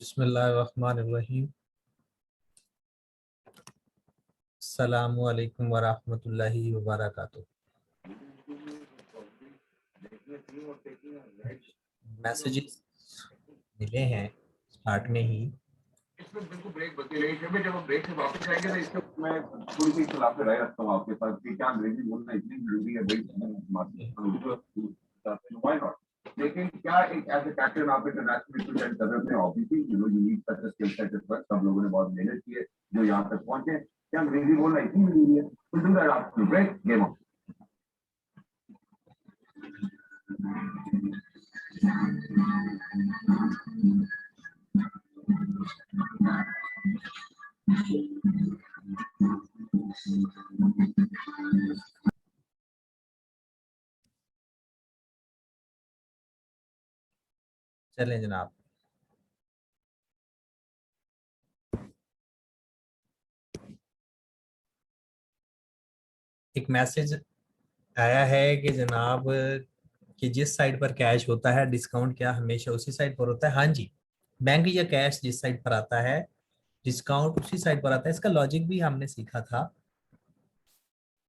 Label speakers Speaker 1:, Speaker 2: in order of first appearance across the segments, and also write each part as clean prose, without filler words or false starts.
Speaker 1: बिस्मिल्लाहिर्रहमानिर्रहीम। अस्सलामु अलैकुम वरहमतुल्लाहि वबरकातुहू। मैसेजेस मिले हैं स्टार्ट में ही।
Speaker 2: इसमें बिल्कुल ब्रेक बची रही है। जब हम ब्रेक से वापस आएंगे ना, इससे मैं थोड़ी सी इख्तिलाफ राय रखता हूँ आपके साथ कि क्या अंग्रेजी बोलना इतनी जरूरी है व्हाई नॉट। लेकिन क्या एक एज ए कैप्टन आप इंटरनेशनल रिप्रेजेंट कर रहे हैं obviously you need such a skill set is सब लोगों ने बहुत मेहनत की है जो यहाँ तक पहुंचे। क्या अंग्रेजी बोलना इतनी जरूरी है? तो do that after break game on.
Speaker 1: चलें जनाब। एक मैसेज आया है कि जनाब कि जिस साइड पर कैश होता है डिस्काउंट क्या हमेशा उसी साइड पर होता है? हाँ जी, बैंक या कैश जिस साइड पर आता है डिस्काउंट उसी साइड पर आता है। इसका लॉजिक भी हमने सीखा था।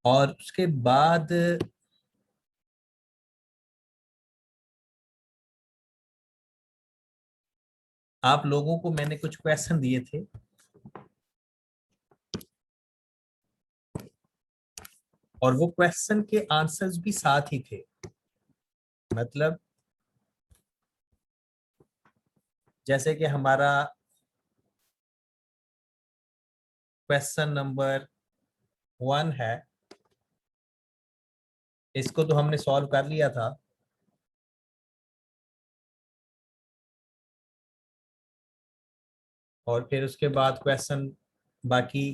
Speaker 1: और उसके बाद आप लोगों को मैंने कुछ क्वेश्चन दिए थे और वो क्वेश्चन के आंसर्स भी साथ ही थे। मतलब जैसे कि हमारा क्वेश्चन नंबर 1 है, इसको तो हमने सॉल्व कर लिया था। और फिर उसके बाद क्वेश्चन बाकी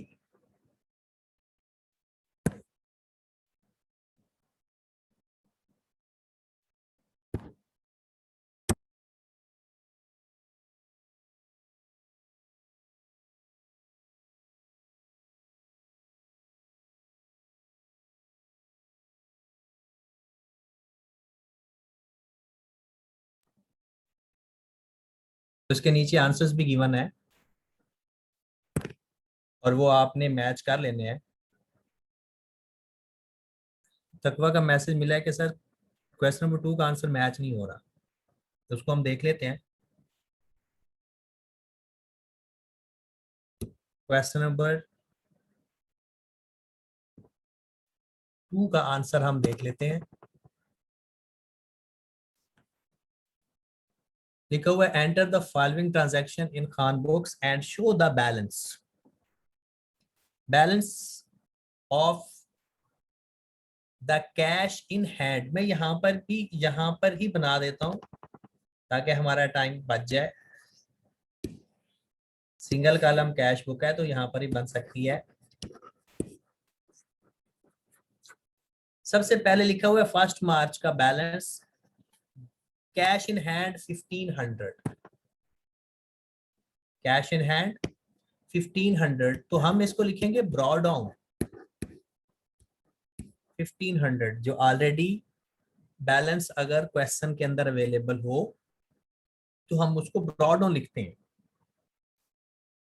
Speaker 1: उसके नीचे आंसर्स भी गिवन है और वो आपने मैच कर लेने हैं। तकवा का मैसेज मिला है कि सर क्वेश्चन नंबर 2 का आंसर मैच नहीं हो रहा, तो उसको हम देख लेते हैं। क्वेश्चन नंबर 2 का आंसर हम देख लेते हैं। लिखा हुआ है enter the following transaction in Khan books and show the balance of the cash in hand. मैं यहाँ पर ही बना देता हूँ ताकि हमारा टाइम बच जाए। सिंगल कॉलम कैश बुक है तो यहाँ पर ही बन सकती है। सबसे पहले लिखा हुआ है 1 मार्च का balance cash in hand 1500। Cash in hand 1500, तो हम इसको लिखेंगे ब्रॉ डाउन 1500, जो ऑलरेडी बैलेंस अगर क्वेश्चन के अंदर अवेलेबल हो तो हम उसको ब्रॉ डाउन लिखते हैं।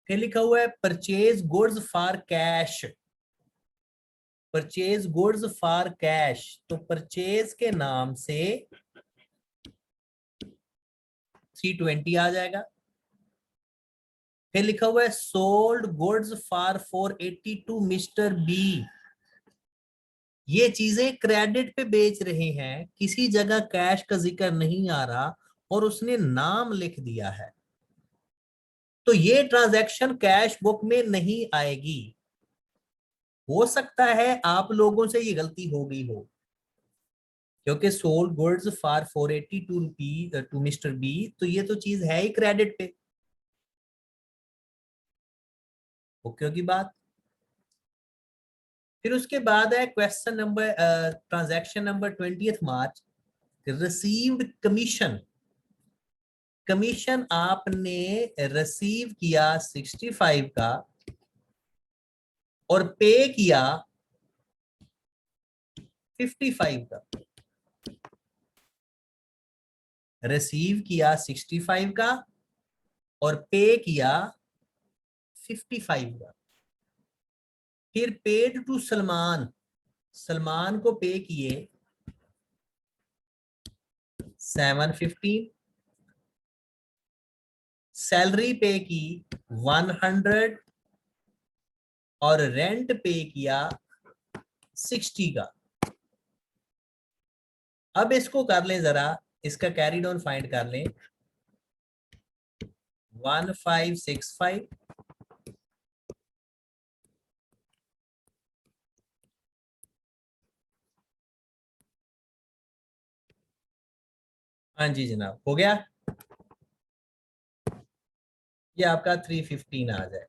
Speaker 1: फिर लिखा हुआ है purchase goods for cash. Purchase goods for cash, तो परचेज के नाम से 320 आ जाएगा। फिर लिखा हुआ है sold goods for 480 to mister B. ये चीजें क्रेडिट पे बेच रहे हैं, किसी जगह कैश का जिक्र नहीं आ रहा और उसने नाम लिख दिया है, तो ये ट्रांजैक्शन कैश बुक में नहीं आएगी। हो सकता है आप लोगों से ये गलती हो गई हो, क्योंकि sold goods for 482 rupees to mister B, तो ये तो चीज है ही क्रेडिट पे। ओके की बात। फिर उसके बाद है क्वेश्चन नंबर ट्रांजैक्शन नंबर 20 मार्च रिसीव्ड कमीशन। कमीशन आपने रिसीव किया 65 का और पे किया 55 का। रिसीव किया 65 का और पे किया 55 का। फिर पेड टू सलमान, सलमान को पे किए 715, सैलरी पे की 100 और रेंट पे किया 60 का। अब इसको कर लें जरा, इसका कैरी डाउन फाइंड कर लें। 1565 हाँ जी जनाब, हो गया। ये आपका 315 आ जाए।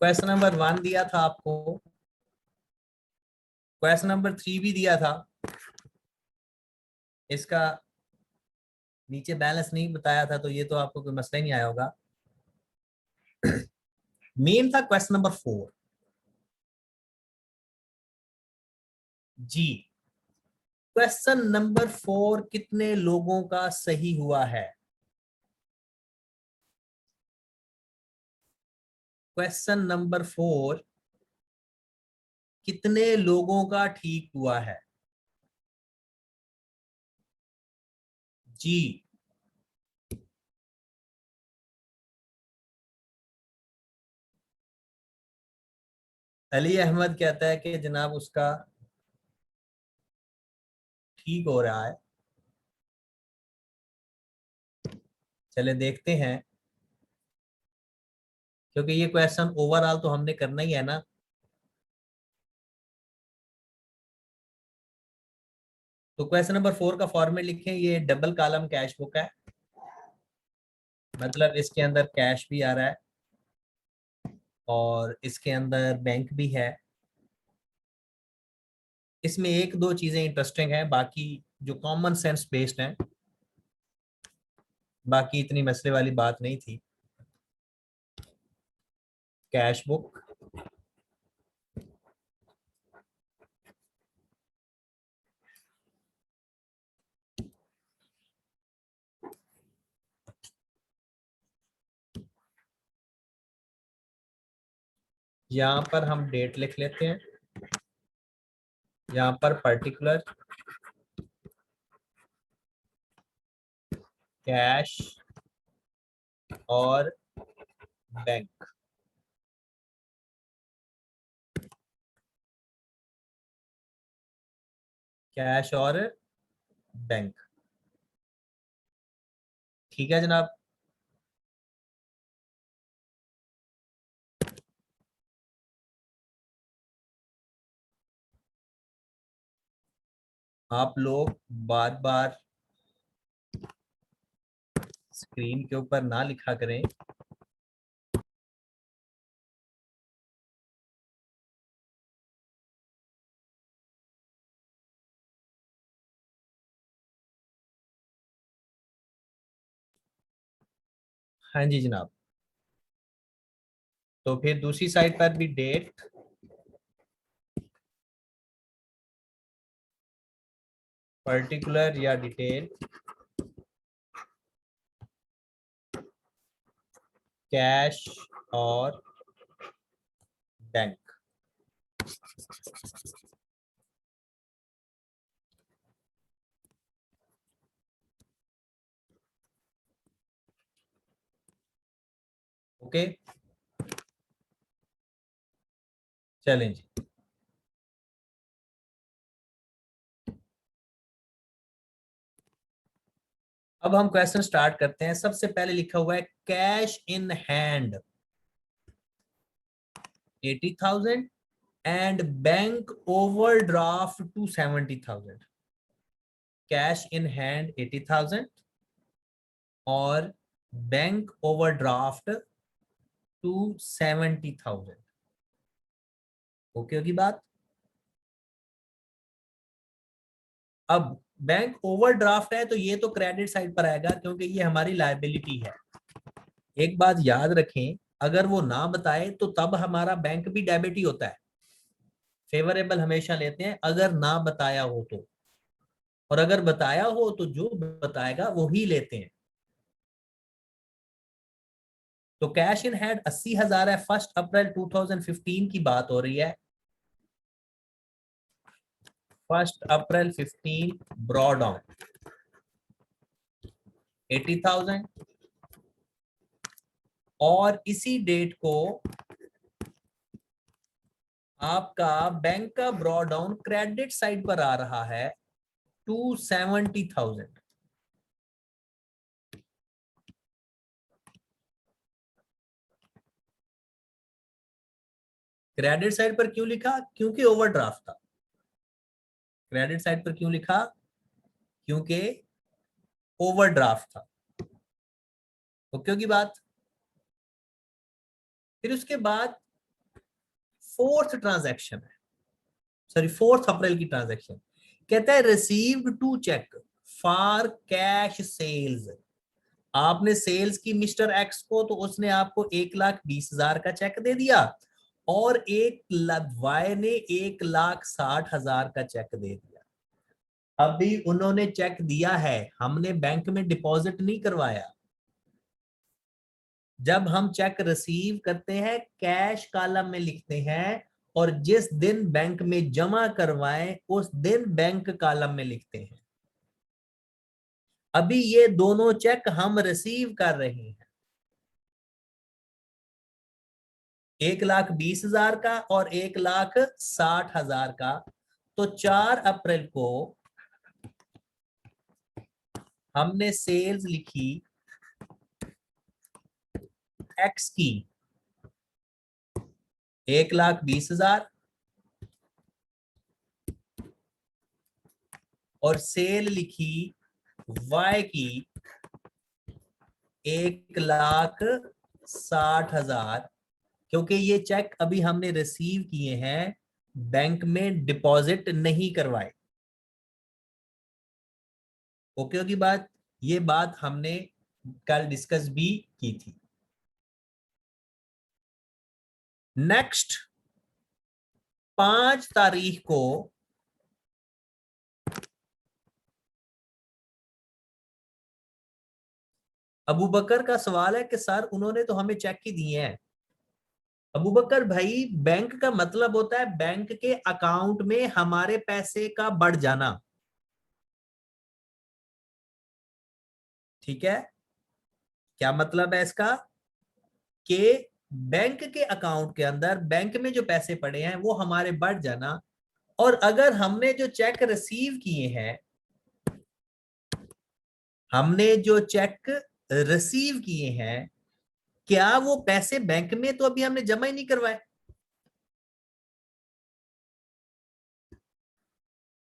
Speaker 1: क्वेश्चन नंबर 1 दिया था आपको, क्वेश्चन नंबर 3 भी दिया था। इसका नीचे बैलेंस नहीं बताया था, तो ये तो आपको कोई मसला ही नहीं आया होगा। मेन था क्वेश्चन नंबर 4 जी। क्वेश्चन नंबर 4 कितने लोगों का सही हुआ है? क्वेश्चन नंबर 4 कितने लोगों का ठीक हुआ है जी? अली अहमद कहता है कि जनाब उसका ठीक हो रहा है। चले देखते हैं, क्योंकि ये क्वेश्चन ओवरऑल तो हमने करना ही है ना। तो क्वेश्चन नंबर 4 का फॉर्मेट लिखें। ये डबल कॉलम कैश बुक है, मतलब इसके अंदर कैश भी आ रहा है और इसके अंदर बैंक भी है। इसमें एक दो चीजें इंटरेस्टिंग हैं, बाकी जो कॉमन सेंस बेस्ड हैं, बाकी इतनी मसले वाली बात नहीं थी। कैश बुक, यहाँ पर हम डेट लिख लेते हैं, यहाँ पर पर्टिकुलर, कैश और बैंक। कैश और बैंक, ठीक है जनाब। आप लोग बार बार स्क्रीन के ऊपर ना लिखा करें। हाँ जी जनाब। तो फिर दूसरी साइड पर भी डेट, पर्टिकुलर या डिटेल, कैश और बैंक। ओके, चलें जी। अब हम क्वेश्चन स्टार्ट करते हैं। सबसे पहले लिखा हुआ है cash in hand 80,000 and bank overdraft to 70,000। Cash in hand 80,000 और बैंक ओवरड्राफ्ट टू 70,000। ओके होगी बात। अब बैंक ओवरड्राफ्ट है तो ये तो क्रेडिट साइड पर आएगा, क्योंकि ये हमारी लायबिलिटी है। एक बात याद रखें, अगर वो ना बताए तो तब हमारा बैंक भी डेबिट ही होता है। फेवरेबल हमेशा लेते हैं अगर ना बताया हो तो, और अगर बताया हो तो जो बताएगा वो ही लेते हैं। तो कैश इन हैंड 80,000 है, 1 अप्रैल 2015 की बात हो रही है। 1 अप्रैल 15 ब्रॉ डाउन 80,000, और इसी डेट को आपका बैंक का ब्रॉ डाउन क्रेडिट साइड पर आ रहा है 270,000। क्रेडिट साइड पर क्यों लिखा? क्योंकि ओवरड्राफ्ट था। क्रेडिट साइड पर क्यों लिखा? क्योंकि ओवरड्राफ्ट था। ओके की बात। फिर उसके बाद फोर्थ ट्रांजैक्शन है, सॉरी 4 अप्रैल की ट्रांजैक्शन, कहता है received 2 cheque for cash sales. आपने सेल्स की मिस्टर एक्स को, तो उसने आपको 1,20,000 का चेक दे दिया, और वाई ने 1,60,000 का चेक दे दिया। अभी उन्होंने चेक दिया है, हमने बैंक में डिपॉजिट नहीं करवाया। जब हम चेक रिसीव करते हैं कैश कॉलम में लिखते हैं, और जिस दिन बैंक में जमा करवाएं उस दिन बैंक कॉलम में लिखते हैं। अभी ये दोनों चेक हम रिसीव कर रहे हैं, 1,20,000 का और 1,60,000 का। तो 4 अप्रैल को हमने सेल्स लिखी एक्स की 1,20,000, और सेल लिखी वाई की 1,60,000, क्योंकि ये चेक अभी हमने रिसीव किए हैं, बैंक में डिपॉजिट नहीं करवाए। ओके की बात। ये बात हमने कल डिस्कस भी की थी। नेक्स्ट 5 तारीख को अबू बकर का सवाल है कि सर उन्होंने तो हमें चेक ही दिए हैं। अबू बकर भाई, बैंक का मतलब होता है बैंक के अकाउंट में हमारे पैसे का बढ़ जाना। ठीक है, क्या मतलब है इसका? कि बैंक के अकाउंट के अंदर बैंक में जो पैसे पड़े हैं वो हमारे बढ़ जाना। और अगर हमने जो चेक रिसीव किए हैं, हमने जो चेक रिसीव किए हैं, क्या वो पैसे बैंक में तो अभी हमने जमा ही नहीं करवाए।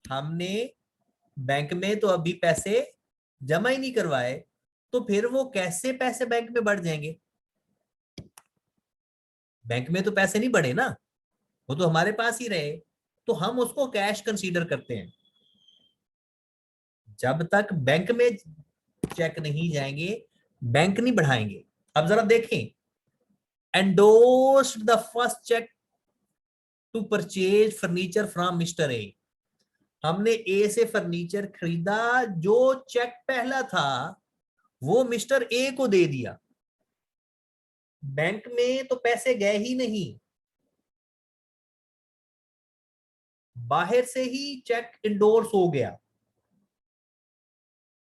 Speaker 1: हमने बैंक में तो अभी पैसे जमा ही नहीं करवाए, तो फिर वो कैसे पैसे बैंक में बढ़ जाएंगे? बैंक में तो पैसे नहीं बढ़े ना, वो तो हमारे पास ही रहे। तो हम उसको कैश कंसीडर करते हैं। जब तक बैंक में चेक नहीं जाएंगे, बैंक नहीं बढ़ाएंगे। अब जरा देखें, endorsed the first cheque to purchase furniture from mister A. हमने ए से फर्नीचर खरीदा, जो चेक पहला था वो मिस्टर ए को दे दिया। बैंक में तो पैसे गए ही नहीं, बाहर से ही चेक इंडोर्स हो गया,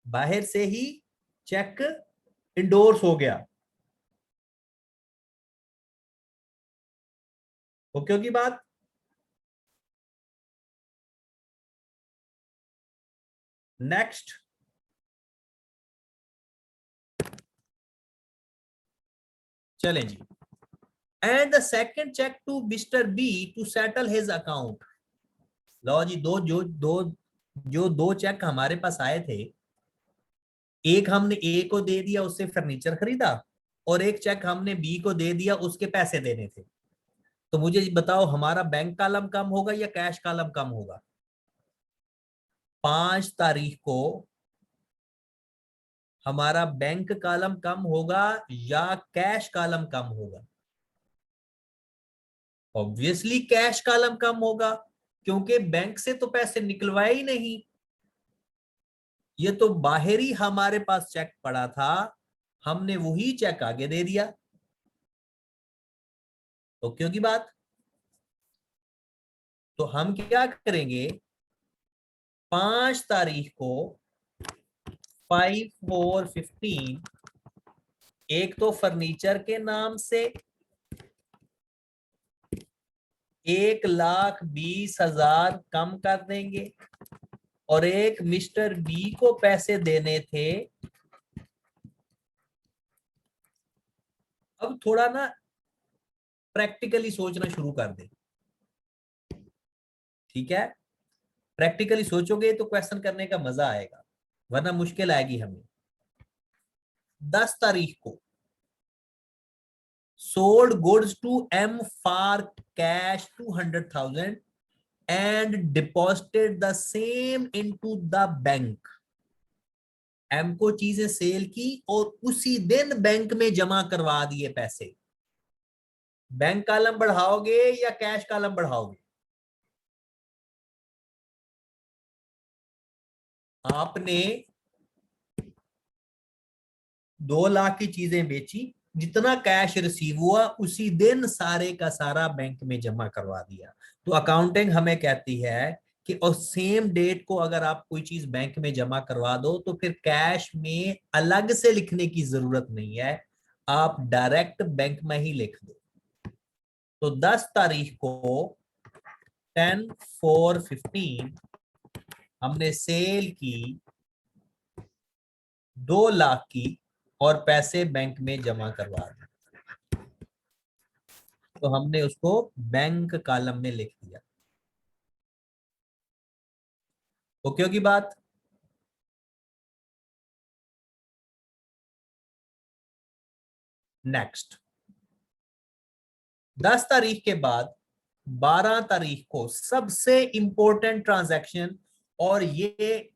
Speaker 1: बाहर से ही चेक इंडोर्स हो गया। ओके की बात। नेक्स्ट, चलें जी। And the second cheque to mister B to settle his account. लो जी, दो चेक हमारे पास आए थे। एक हमने ए को दे दिया, उससे फर्नीचर खरीदा, और एक चेक हमने बी को दे दिया, उसके पैसे देने थे। तो मुझे बताओ, हमारा बैंक कॉलम कम होगा या कैश कॉलम कम होगा? 5 तारीख को हमारा बैंक कॉलम कम होगा या कैश कॉलम कम होगा? ऑब्वियसली कैश कॉलम कम होगा, क्योंकि बैंक से तो पैसे निकलवाए ही नहीं, ये तो बाहर ही हमारे पास चेक पड़ा था, हमने वही चेक आगे दे दिया। ओके होगी बात। तो हम क्या करेंगे, 5 तारीख को 5/4/15 एक तो फर्नीचर के नाम से 1,20,000 कम कर देंगे, और एक मिस्टर बी को पैसे देने थे। अब थोड़ा ना प्रैक्टिकली सोचना शुरू कर दे, ठीक है। प्रैक्टिकली सोचोगे तो क्वेश्चन करने का मजा आएगा, वरना मुश्किल आएगी हमें। 10 तारीख को sold goods to M for cash 200,000 and deposited the same into the bank। M को चीजें सेल की और उसी दिन बैंक में जमा करवा दिए पैसे। बैंक कॉलम बढ़ाओगे या कैश कॉलम बढ़ाओगे? आपने 2 लाख की चीजें बेची, जितना कैश रिसीव हुआ उसी दिन सारे का सारा बैंक में जमा करवा दिया। तो अकाउंटिंग हमें कहती है कि और सेम डेट को अगर आप कोई चीज बैंक में जमा करवा दो तो फिर कैश में अलग से लिखने की जरूरत नहीं है, आप डायरेक्ट बैंक में ही लिख दो। तो 10 तारीख को 10/4/15 हमने सेल की 2 लाख की और पैसे बैंक में जमा करवा दिए, तो हमने उसको बैंक कॉलम में लिख दिया। ओके होगी बात। नेक्स्ट 10 तारीख के बाद 12 तारीख को सबसे इंपॉर्टेंट ट्रांजैक्शन, और ये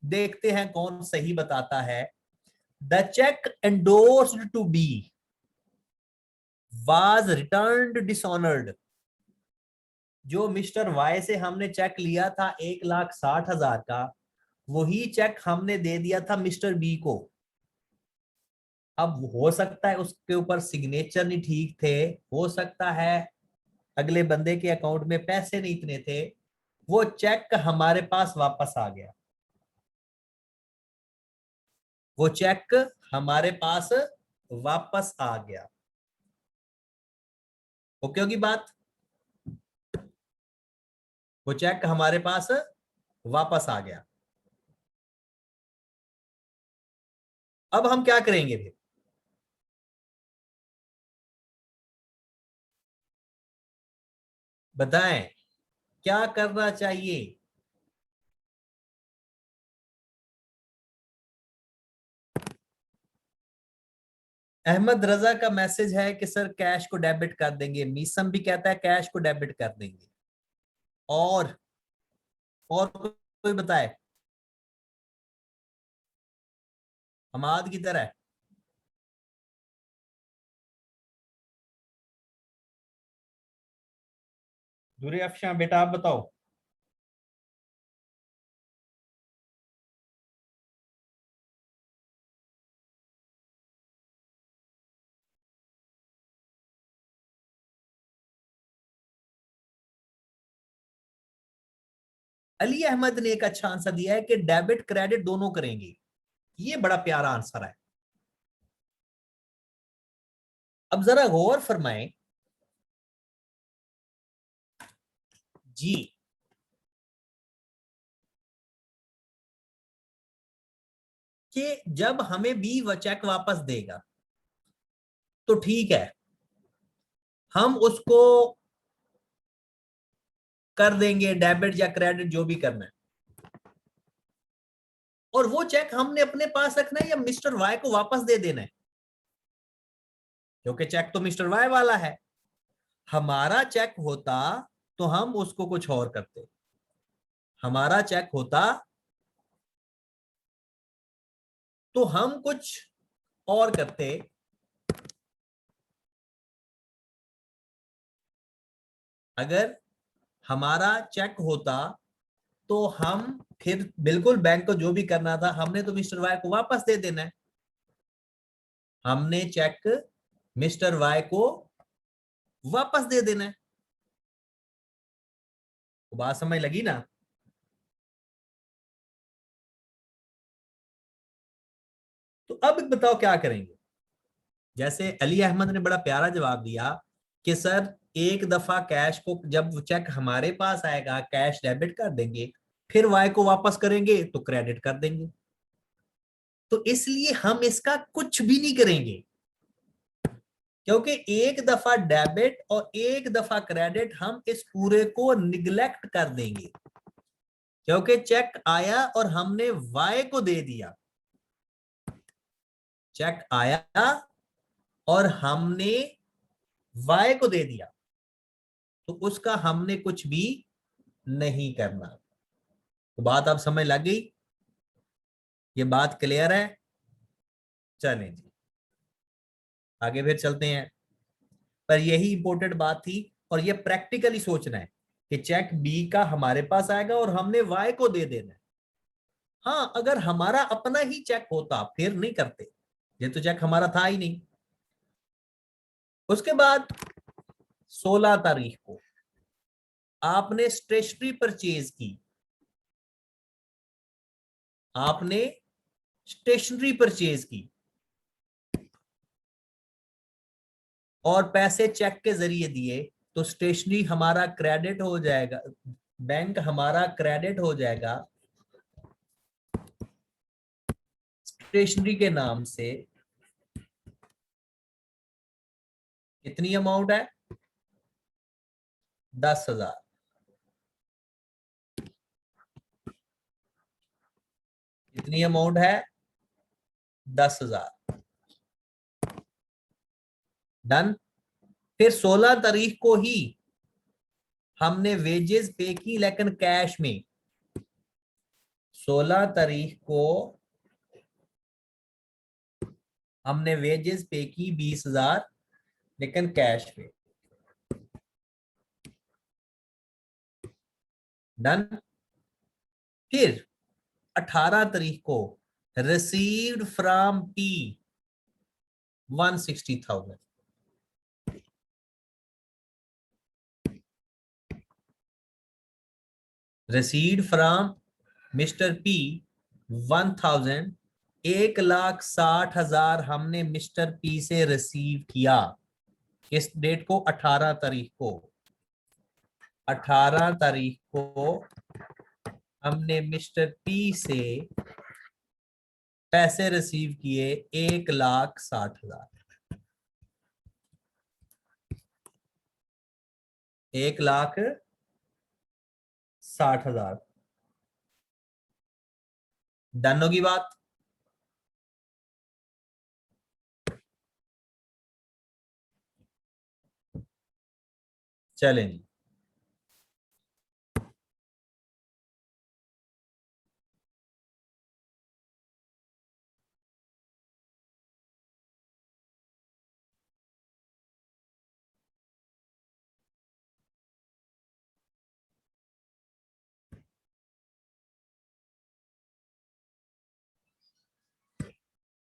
Speaker 1: देखते हैं कौन सही बताता है। The cheque endorsed to B was returned dishonoured. जो मिस्टर वाई से हमने चेक लिया था 1,60,000 का, वही चेक हमने दे दिया था मिस्टर बी को। अब हो सकता है उसके ऊपर सिग्नेचर नहीं ठीक थे, हो सकता है अगले बंदे के अकाउंट में पैसे नहीं इतने थे, वो चेक हमारे पास वापस आ गया। वो चेक हमारे पास वापस आ गया। ओके होगी बात। वो चेक हमारे पास वापस आ गया। अब हम क्या करेंगे फिर? बताएं क्या करना चाहिए? अहमद रजा का मैसेज है कि सर कैश को डेबिट कर देंगे। मीसम भी कहता है कैश को डेबिट कर देंगे। और कोई बताए? हमाद किधर है? दूरी अफशा बेटा आप बताओ। अली अहमद ने एक अच्छा आंसर दिया है कि डेबिट क्रेडिट दोनों करेंगे। ये बड़ा प्यारा आंसर है। अब जरा गौर फरमाएं जी, कि जब हमें बी व चेक वापस देगा तो ठीक है, हम उसको कर देंगे डेबिट या क्रेडिट जो भी करना है। और वो चेक हमने अपने पास रखना है या मिस्टर वाई को वापस दे देना है? क्योंकि चेक तो मिस्टर वाई वाला है। हमारा चेक होता तो हम उसको कुछ और करते। हमारा चेक होता तो हम कुछ और करते। अगर हमारा चेक होता तो हम फिर बिल्कुल बैंक को जो भी करना था, हमने तो मिस्टर वाई को वापस दे देना है। हमने चेक मिस्टर वाई को वापस दे देना है। तो बात समझ लगी ना? तो अब बताओ क्या करेंगे। जैसे अली अहमद ने बड़ा प्यारा जवाब दिया कि सर एक दफा कैश को, जब चेक हमारे पास आएगा कैश डेबिट कर देंगे, फिर वाई को वापस करेंगे तो क्रेडिट कर देंगे। तो इसलिए हम इसका कुछ भी नहीं करेंगे, क्योंकि एक दफा डेबिट और एक दफा क्रेडिट हम इस पूरे को निग्लेक्ट कर देंगे, क्योंकि चेक आया और हमने वाई को दे दिया। चेक आया और हमने वाई को दे दिया, तो उसका हमने कुछ भी नहीं करना। तो बात आप समझ लग गई? ये बात क्लियर है? चलें जी आगे फिर चलते हैं। पर यही इंपॉर्टेंट बात थी, और ये प्रैक्टिकली सोचना है कि चेक बी का हमारे पास आएगा और हमने वाई को दे देना है। हाँ, अगर हमारा अपना ही चेक होता फिर नहीं करते, ये तो चेक हमारा था ही नहीं। उसके बाद 16 तारीख को आपने स्टेशनरी परचेज की, आपने स्टेशनरी परचेज की और पैसे चेक के जरिए दिए, तो स्टेशनरी हमारा क्रेडिट हो जाएगा, बैंक हमारा क्रेडिट हो जाएगा स्टेशनरी के नाम से। कितनी अमाउंट है? 10,000। कितनी अमाउंट है? 10,000। डन। फिर 16 तारीख को ही हमने वेजेस पे की, लेकिन कैश में। 16 तारीख को हमने वेजेस पे की 20,000, लेकिन कैश में। डन। फिर 18 तारीख को received from P 160,000। Received from mister P 1,000, 1,60,000 हमने मिस्टर पी से रिसीव किया। किस डेट को? 18 तारीख को। 18 तारीख को हमने मिस्टर पी से पैसे रिसीव किए 1,60,000। 1,60,000। डन होगी बात? चलें जी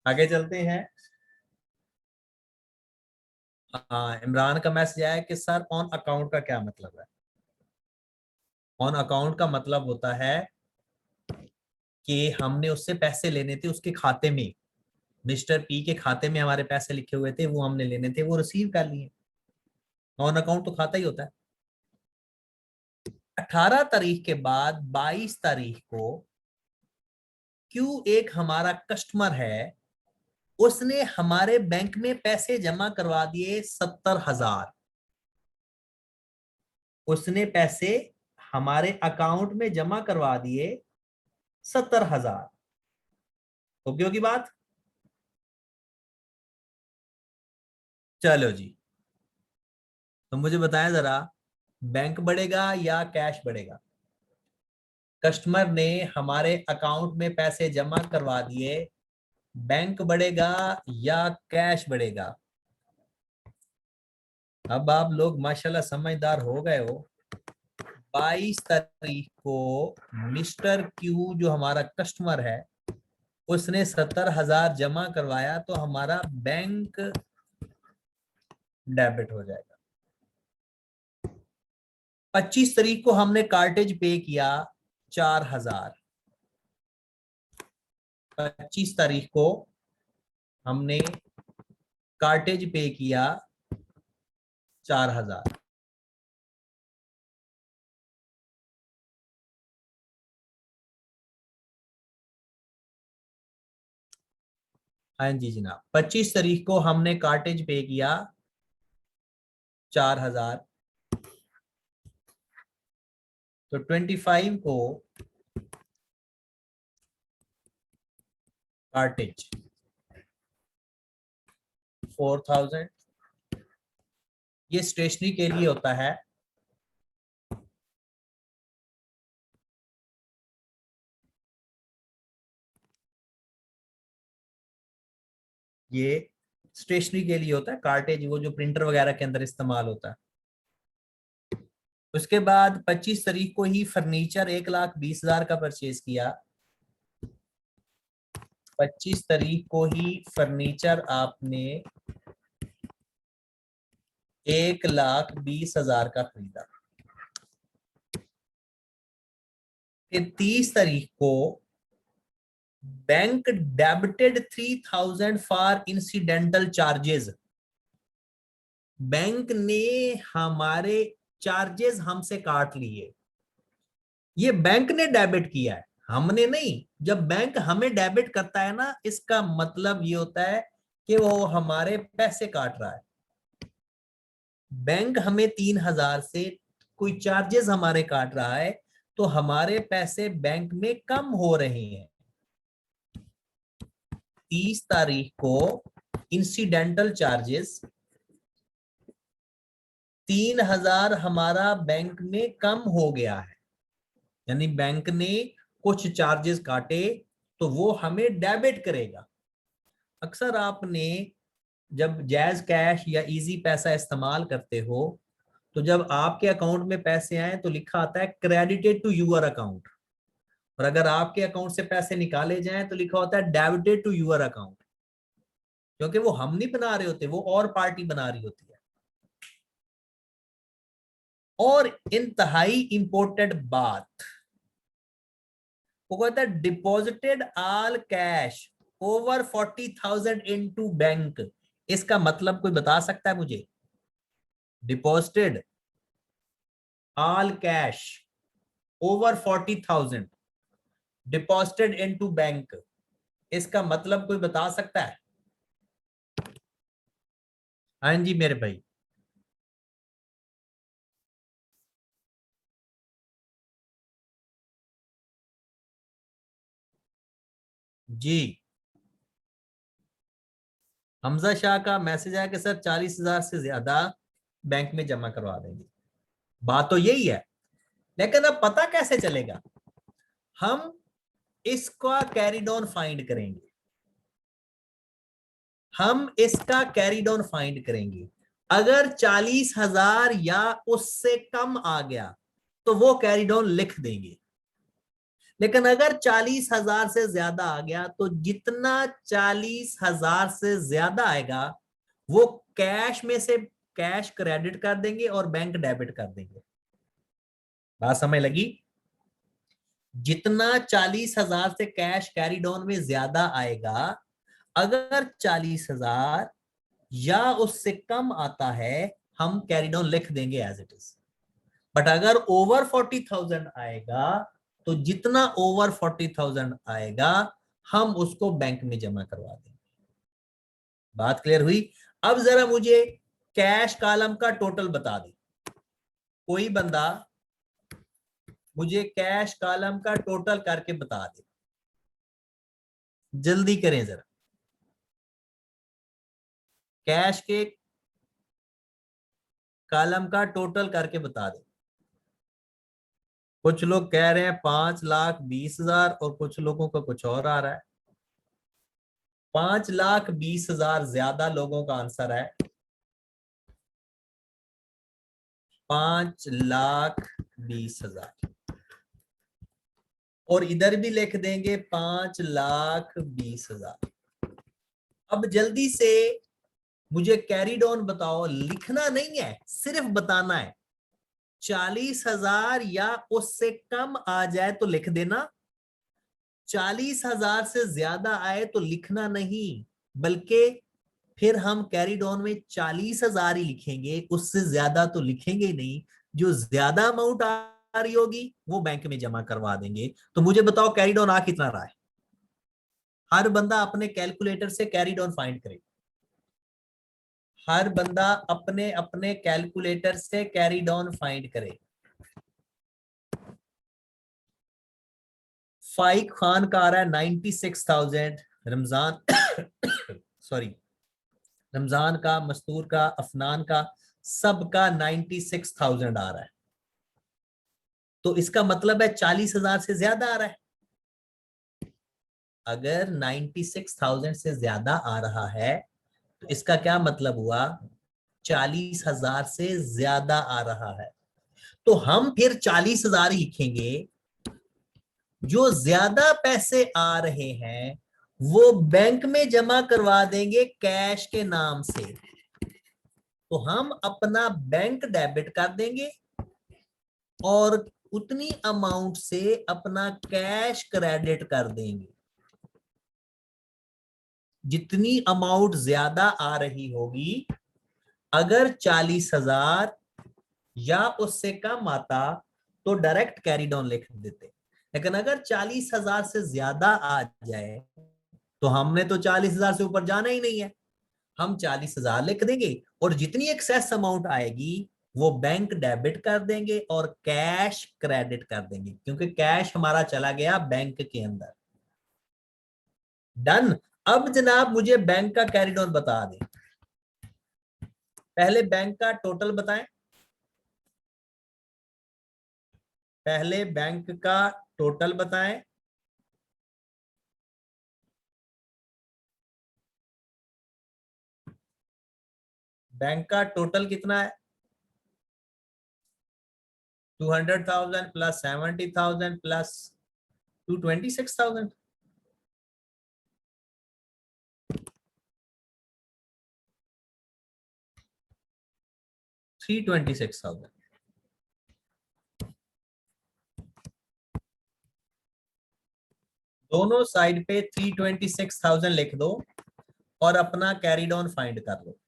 Speaker 1: आगे चलते हैं। हाँ, इमरान का मैसेज आया कि सर ऑन अकाउंट का क्या मतलब है? ऑन अकाउंट का मतलब होता है कि हमने उससे पैसे लेने थे, उसके खाते में, मिस्टर पी के खाते में हमारे पैसे लिखे हुए थे, वो हमने लेने थे, वो रिसीव कर लिए। ऑन अकाउंट तो खाता ही होता है। 18 तारीख के बाद 22 तारीख को क्यों एक हमारा कस्टमर है, उसने हमारे बैंक में पैसे जमा करवा दिए 70,000। उसने पैसे हमारे अकाउंट में जमा करवा दिए 70,000। ओके होगी बात? चलो जी, तो मुझे बताएं जरा, बैंक बढ़ेगा या कैश बढ़ेगा? कस्टमर ने हमारे अकाउंट में पैसे जमा करवा दिए, बैंक बढ़ेगा या कैश बढ़ेगा? अब आप लोग माशाल्लाह समझदार हो गए हो। 22 तारीख को मिस्टर क्यू जो हमारा कस्टमर है, उसने 70,000 जमा करवाया, तो हमारा बैंक डेबिट हो जाएगा। 25 तारीख को हमने कार्टेज पे किया 4000। 25 तारीख को हमने कार्टेज पे किया 4000। हाँ जी जनाब, 25 तारीख को हमने कार्टेज पे किया 4000। तो 25 को कार्टेज 4000, ये स्टेशनरी के लिए होता है। ये स्टेशनरी के लिए होता है कार्टेज, वो जो प्रिंटर वगैरह के अंदर इस्तेमाल होता है। उसके बाद 25 तारीख को ही फर्नीचर 1,20,000 का परचेज किया। 25 तारीख को ही फर्नीचर आपने 1,20,000 का खरीदा। फिर 30 तारीख को bank debited 3,000 for incidental charges. Bank ने हमारे चार्जेस हमसे काट लिए। ये बैंक ने डेबिट किया है, हमने नहीं। जब बैंक हमें डेबिट करता है ना, इसका मतलब ये होता है कि वो हमारे पैसे काट रहा है। बैंक हमें 3,000 से कोई चार्जेस हमारे काट रहा है, तो हमारे पैसे बैंक में कम हो रहे हैं। 30 तारीख को इंसिडेंटल चार्जेस 3,000 हमारा बैंक में कम हो गया है, यानी बैंक ने कुछ चार्जेस काटे तो वो हमें डेबिट करेगा। अक्सर आपने जब जैज कैश या इजी पैसा इस्तेमाल करते हो, तो जब आपके अकाउंट में पैसे आए तो लिखा आता है क्रेडिटेड टू यूर अकाउंट, और अगर आपके अकाउंट से पैसे निकाले जाएं तो लिखा होता है डेबिटेड टू यूर अकाउंट, क्योंकि वो हम नहीं बना रहे होते, वो और पार्टी बना रही होती है। और इंतहाई इंपॉर्टेंट बात, वो कहता है deposited all cash over 40,000 into bank. इसका मतलब कोई बता सकता है मुझे? Deposited all cash over 40,000 deposited into bank, इसका मतलब कोई बता सकता है? हाँ जी मेरे भाई। जी हमजा शाह का मैसेज आया कि सर 40,000 से ज्यादा बैंक में जमा करवा देंगे। बात तो यही है, लेकिन अब पता कैसे चलेगा? हम इसका कैरी डाउन फाइंड करेंगे। हम इसका कैरी डाउन फाइंड करेंगे। अगर 40,000 या उससे कम आ गया तो वो कैरी डाउन लिख देंगे, लेकिन अगर 40,000 से ज्यादा आ गया तो जितना 40,000 से ज्यादा आएगा वो कैश में से कैश क्रेडिट कर देंगे और बैंक डेबिट कर देंगे। बात समझ लगी? जितना 40,000 से कैश कैरी डाउन में ज्यादा आएगा, अगर 40,000 या उससे कम आता है हम कैरी डाउन लिख देंगे एज इट इज। बट अगर ओवर 40,000 आएगा तो जितना ओवर 40,000 आएगा हम उसको बैंक में जमा करवा देंगे। बात क्लियर हुई? अब जरा मुझे कैश कॉलम का टोटल बता दे। कोई बंदा मुझे कैश कॉलम का टोटल करके बता दे, जल्दी करें जरा। कैश के कॉलम का टोटल करके बता दे। कुछ लोग कह रहे हैं 5,20,000 और कुछ लोगों का कुछ और आ रहा है। 5,20,000 ज्यादा लोगों का आंसर है। 5,20,000 और इधर भी लिख देंगे 5,20,000। अब जल्दी से मुझे कैरी डाउन बताओ। लिखना नहीं है, सिर्फ बताना है। 40,000 या उससे कम आ जाए तो लिख देना, 40,000 से ज्यादा आए तो लिखना नहीं, बल्कि फिर हम कैरिड ऑन में 40,000 ही लिखेंगे, उससे ज्यादा तो लिखेंगे ही नहीं। जो ज्यादा अमाउंट आ रही होगी वो बैंक में जमा करवा देंगे। तो मुझे बताओ कैरिड ऑन आ कितना रहा है? हर बंदा अपने कैलकुलेटर से कैरिड ऑन फाइंड करे, हर बंदा अपने अपने कैलकुलेटर से कैरिड ऑन फाइंड करे। फाइक खान का आ रहा है 96,000, रमजान सॉरी रमजान का, मस्तूर का, अफनान का, सबका 96,000 आ रहा है। तो इसका मतलब है 40,000 से ज्यादा आ रहा है। अगर 96,000 से ज्यादा आ रहा है तो इसका क्या मतलब हुआ? 40,000 से ज्यादा आ रहा है। तो हम फिर 40,000 ही लिखेंगे। जो ज्यादा पैसे आ रहे हैं वो बैंक में जमा करवा देंगे कैश के नाम से। तो हम अपना बैंक डेबिट कर देंगे और उतनी अमाउंट से अपना कैश क्रेडिट कर देंगे। जितनी अमाउंट ज्यादा आ रही होगी, अगर 40,000 या उससे कम आता तो डायरेक्ट कैरिड ऑन लिख देते। लेकिन अगर 40,000 से ज्यादा आ जाए तो हमने तो 40,000 से ऊपर जाना ही नहीं है, हम 40,000 लिख देंगे और जितनी एक्सेस अमाउंट आएगी वो बैंक डेबिट कर देंगे और कैश क्रेडिट कर देंगे, क्योंकि कैश हमारा चला गया बैंक के अंदर। डन। अब जनाब मुझे बैंक का कैरिड ऑन बता दें। पहले बैंक का टोटल बताएं, पहले बैंक का टोटल बताएं। बैंक का टोटल कितना है? 200,000 प्लस 70,000 प्लस 226,000। 326,000। दोनों साइड पे 326,000 लिख दो और अपना कैरिड ऑन फाइंड कर लो।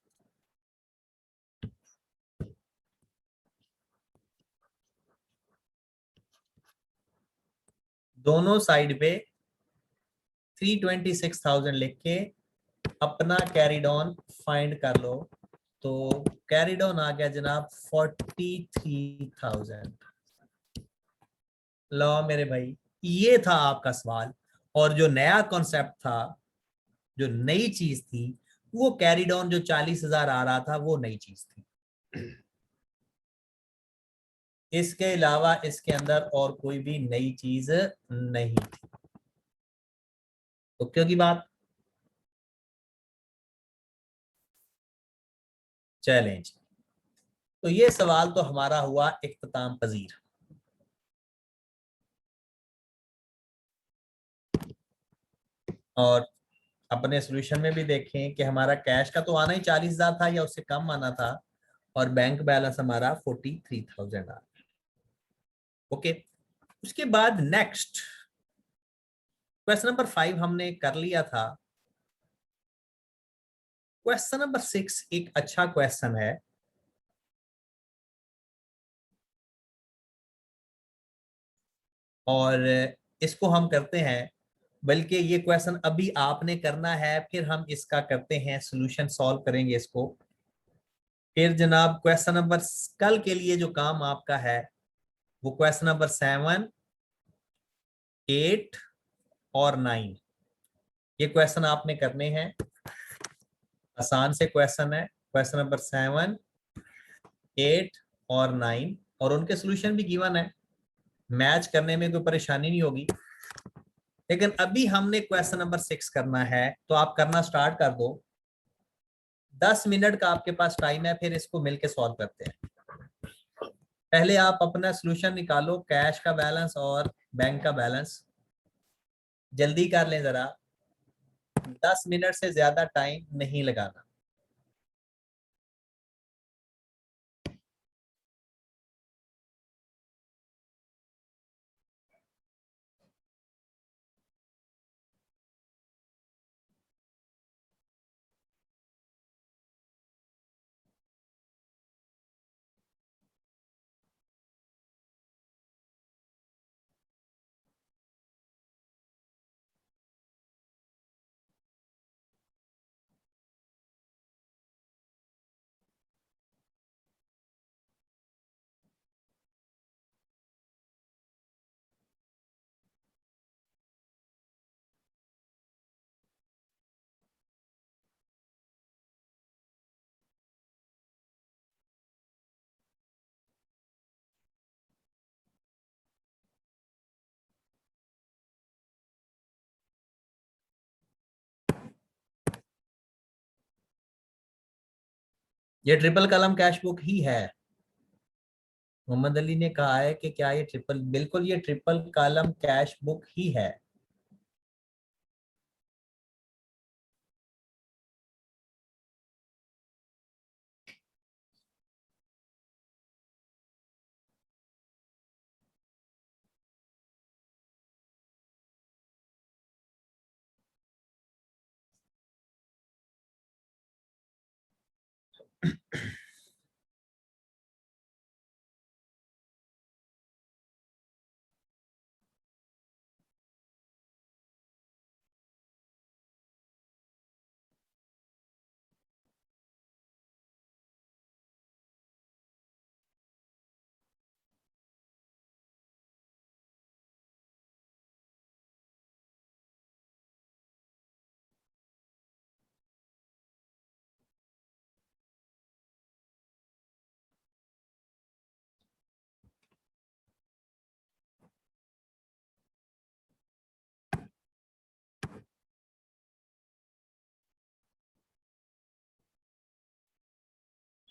Speaker 1: दोनों साइड पे 326,000 लिख के अपना कैरिड ऑन फाइंड कर लो। तो कैरिड ऑन आ गया जनाब 43,000। लो मेरे भाई, ये था आपका सवाल। और जो नया कॉन्सेप्ट था, जो नई चीज थी, वो कैरिड ऑन जो 40,000 आ रहा था वो नई चीज थी। इसके अलावा इसके अंदर और कोई भी नई चीज नहीं थी। ओके की बात। चैलेंज। तो ये सवाल तो हमारा हुआ इख्तिताम पजीर। और अपने सोल्यूशन में भी देखें कि हमारा कैश का तो आना ही 40,000 था या उससे कम आना था, और बैंक बैलेंस हमारा 43,000 आ। ओके। उसके बाद नेक्स्ट क्वेश्चन नंबर 5 हमने कर लिया था। क्वेश्चन नंबर 6 एक अच्छा क्वेश्चन है। और इसको हम करते हैं, बल्कि ये क्वेश्चन अभी आपने करना है, फिर हम इसका करते हैं सॉल्यूशन, सॉल्व करेंगे इसको। फिर जनाब क्वेश्चन नंबर, कल के लिए जो काम आपका है वो क्वेश्चन नंबर 7, 8 और 9, ये क्वेश्चन आपने करने हैं। आसान से क्वेश्चन है, क्वेश्चन नंबर 7, 8 और 9, और उनके सॉल्यूशन भी गिवन है। मैच करने में कोई परेशानी नहीं होगी। लेकिन अभी हमने क्वेश्चन नंबर 6 करना है, तो आप करना स्टार्ट कर दो। 10 मिनट का आपके पास टाइम है, फिर इसको मिलके सॉल्व करते हैं। पहले आप अपना सॉल्यूशन निकालो, कैश का बैलेंस और बैंक का बैलेंस। जल्दी कर लें जरा, 10 मिनट से ज्यादा टाइम नहीं लगाना। ये ट्रिपल कॉलम कैश बुक ही है। मोहम्मद अली ने कहा है कि क्या ये ट्रिपल, बिल्कुल ये ट्रिपल कॉलम कैश बुक ही है।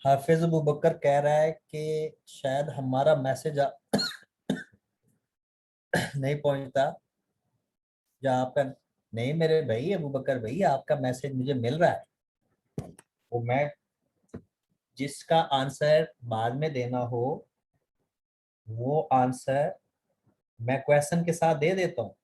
Speaker 1: हाफिज अबू बकर कह रहा है कि शायद हमारा मैसेज नहीं पहुंचता, या आपका। नहीं मेरे भाई अबू बकर भाई, आपका मैसेज मुझे मिल रहा है। वो मैं जिसका आंसर बाद में देना हो वो आंसर मैं क्वेश्चन के साथ दे देता हूँ।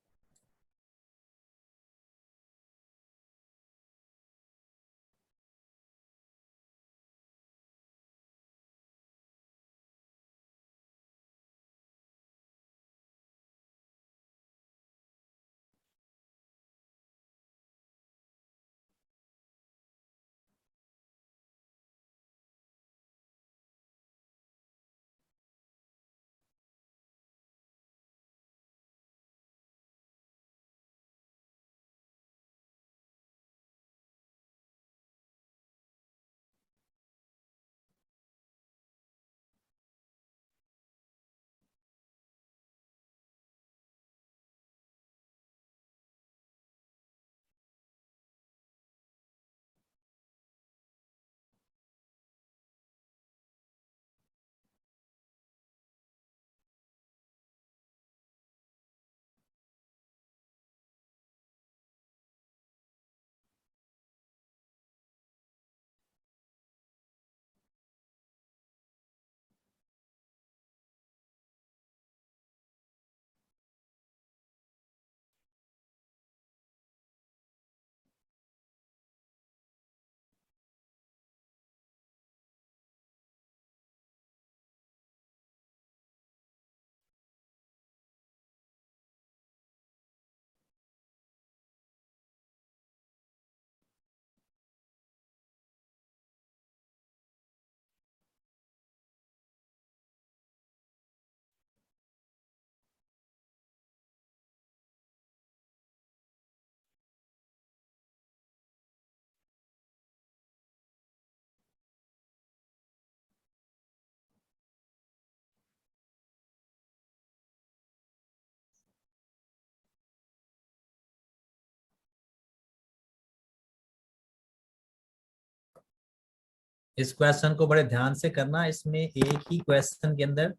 Speaker 1: इस क्वेश्चन को बड़े ध्यान से करना, इसमें एक ही क्वेश्चन के अंदर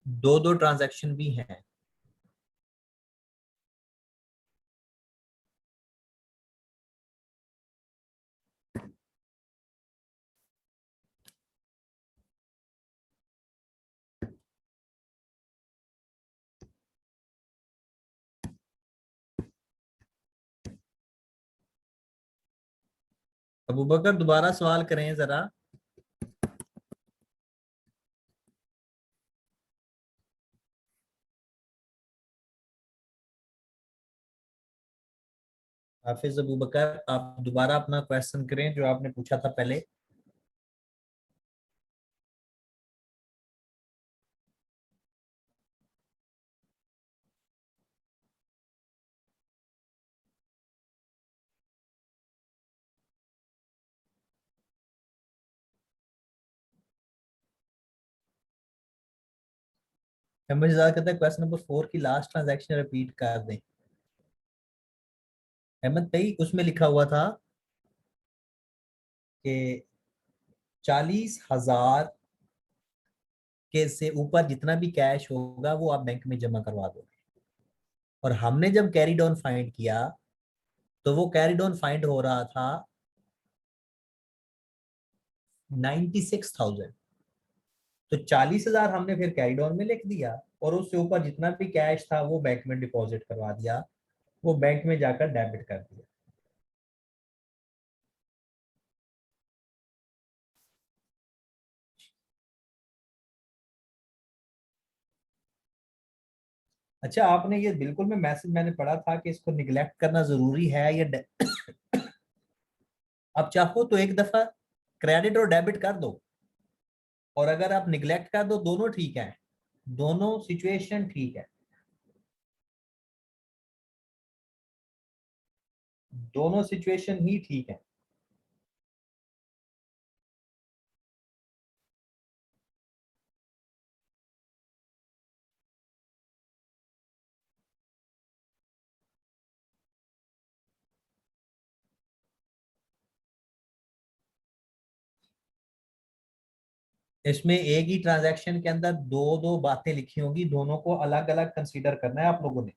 Speaker 1: दो दो ट्रांजैक्शन भी हैं। अबू बकर दोबारा सवाल करें जरा। हाफिज अबू बकर आप दोबारा अपना क्वेश्चन करें जो आपने पूछा था पहले। मुझे ज्यादा कहता है क्वेश्चन नंबर 4 की लास्ट ट्रांजैक्शन रिपीट कर दें। अहमद भाई उसमें लिखा हुआ था कि 40,000 के से ऊपर जितना भी कैश होगा वो आप बैंक में जमा करवा दो। और हमने जब कैरी डाउन फाइंड किया तो वो कैरी डाउन फाइंड हो रहा था 96,000। तो 40,000 हमने फिर कैरी डाउन में लिख दिया और उससे ऊपर जितना भी कैश था वो बैंक में डिपॉजिट करवा दिया, वो बैंक में जाकर डेबिट कर दिया। अच्छा, आपने ये बिल्कुल में मैसेज मैंने पढ़ा था कि इसको निगलेक्ट करना जरूरी है या आप चाहो तो एक दफा क्रेडिट और डेबिट कर दो, और अगर आप निगलेक्ट कर दो दोनों ठीक है, दोनों सिचुएशन ठीक है, दोनों सिचुएशन ही ठीक है। इसमें एक ही ट्रांजैक्शन के अंदर दो दो बातें लिखी होंगी, दोनों को अलग अलग कंसीडर करना है आप लोगों ने।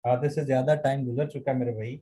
Speaker 1: आधे से ज्यादा टाइम गुजर चुका है मेरे भाई।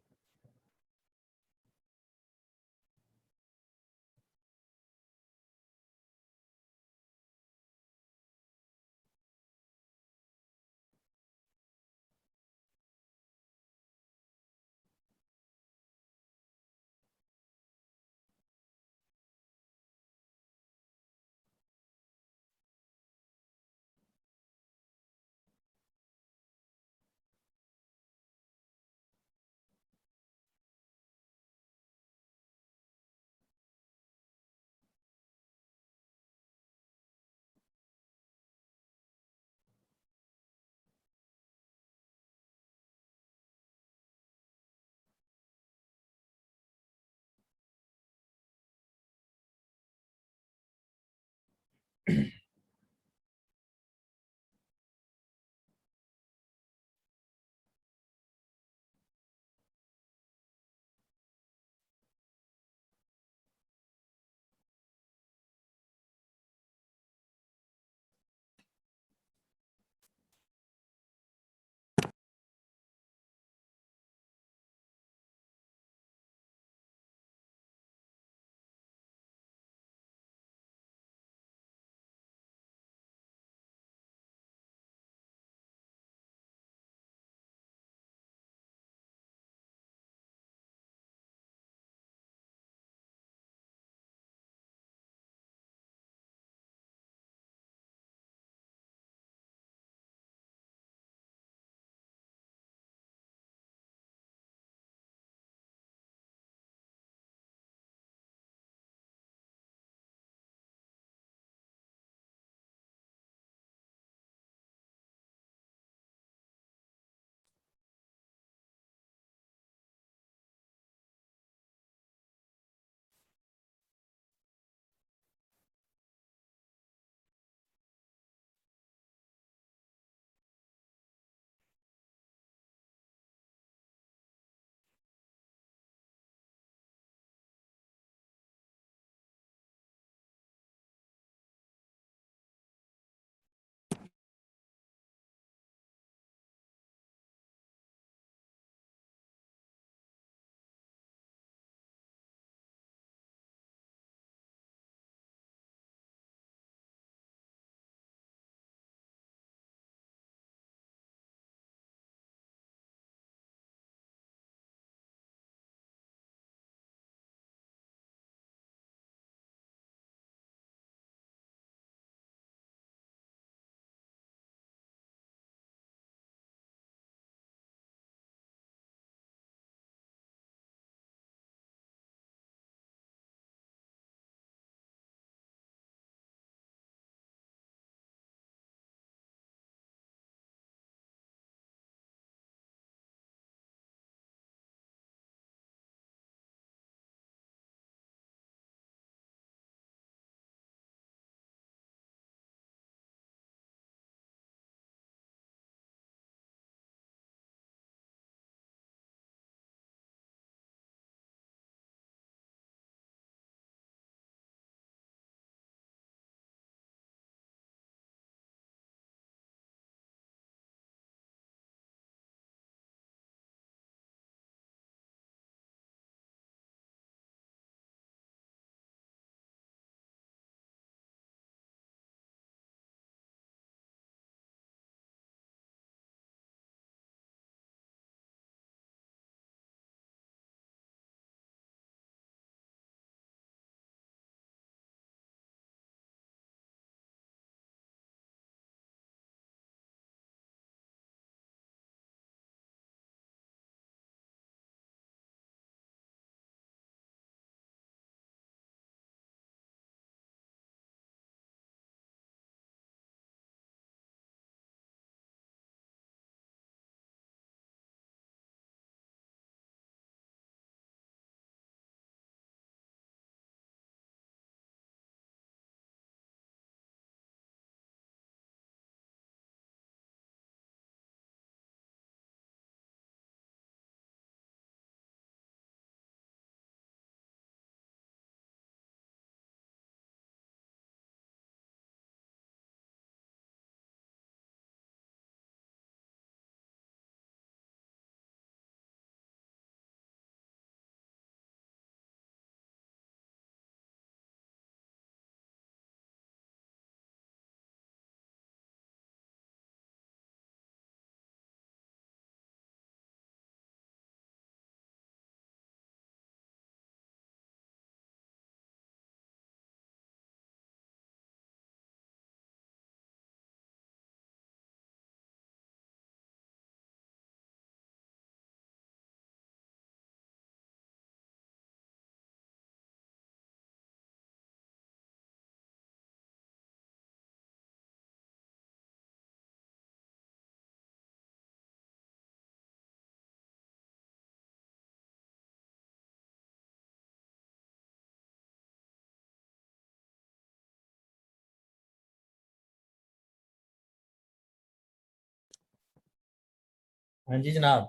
Speaker 1: हाँ जी जनाब,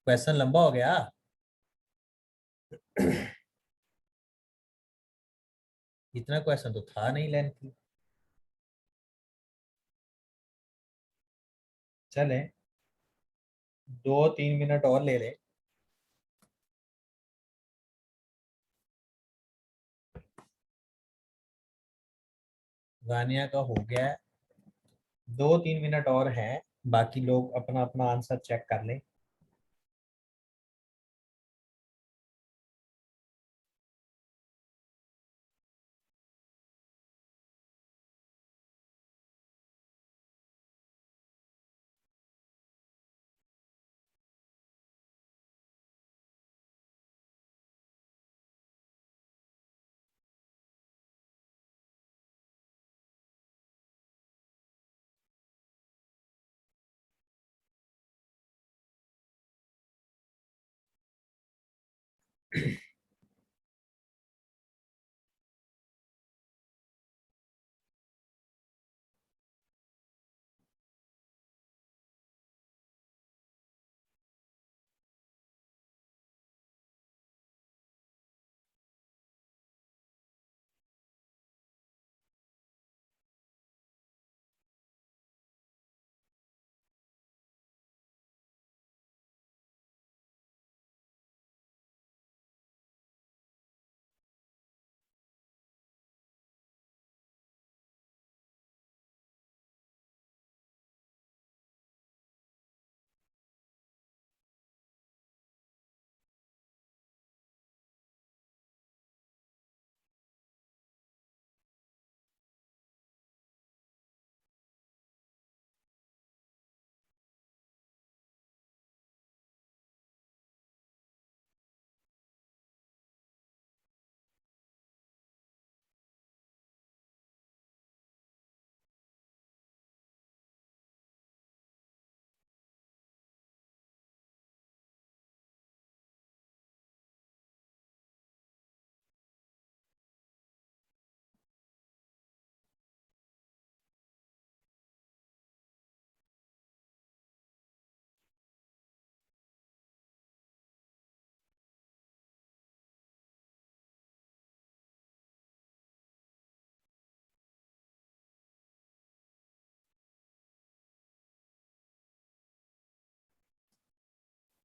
Speaker 1: क्वेश्चन लंबा हो गया। इतना क्वेश्चन तो था नहीं लेंथ। चले 2-3 मिनट और ले ले। गानिया का हो गया है, 2-3 मिनट और हैं, बाकी लोग अपना अपना आंसर चेक कर लें।